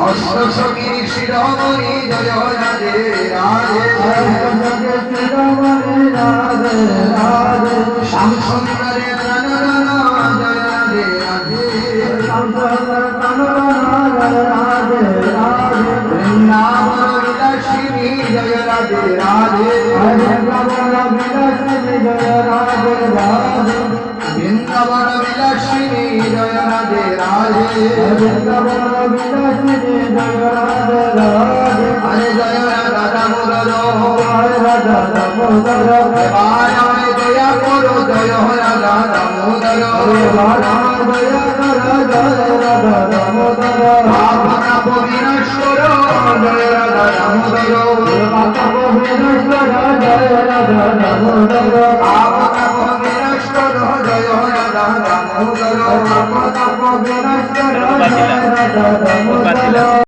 অষ্টসখী শিরোমণি জয় রাধে রাধে শ্যাম সুন্দরে প্রাণরণ জয় রাধে রাধে বৃন্দাবন বিলাসিনী জয় রাধে রাধে বৃন্দাবন বিলাসিনী জয় রাধে রাধে হরে জয় রাধা দামোদর এবার আমায় দয়া করো জয় রাধা দামোদর পাপ বিনাশ করো জয় রাধা দামোদর পাপ বিনাশ করো জয় রাধা দামোদর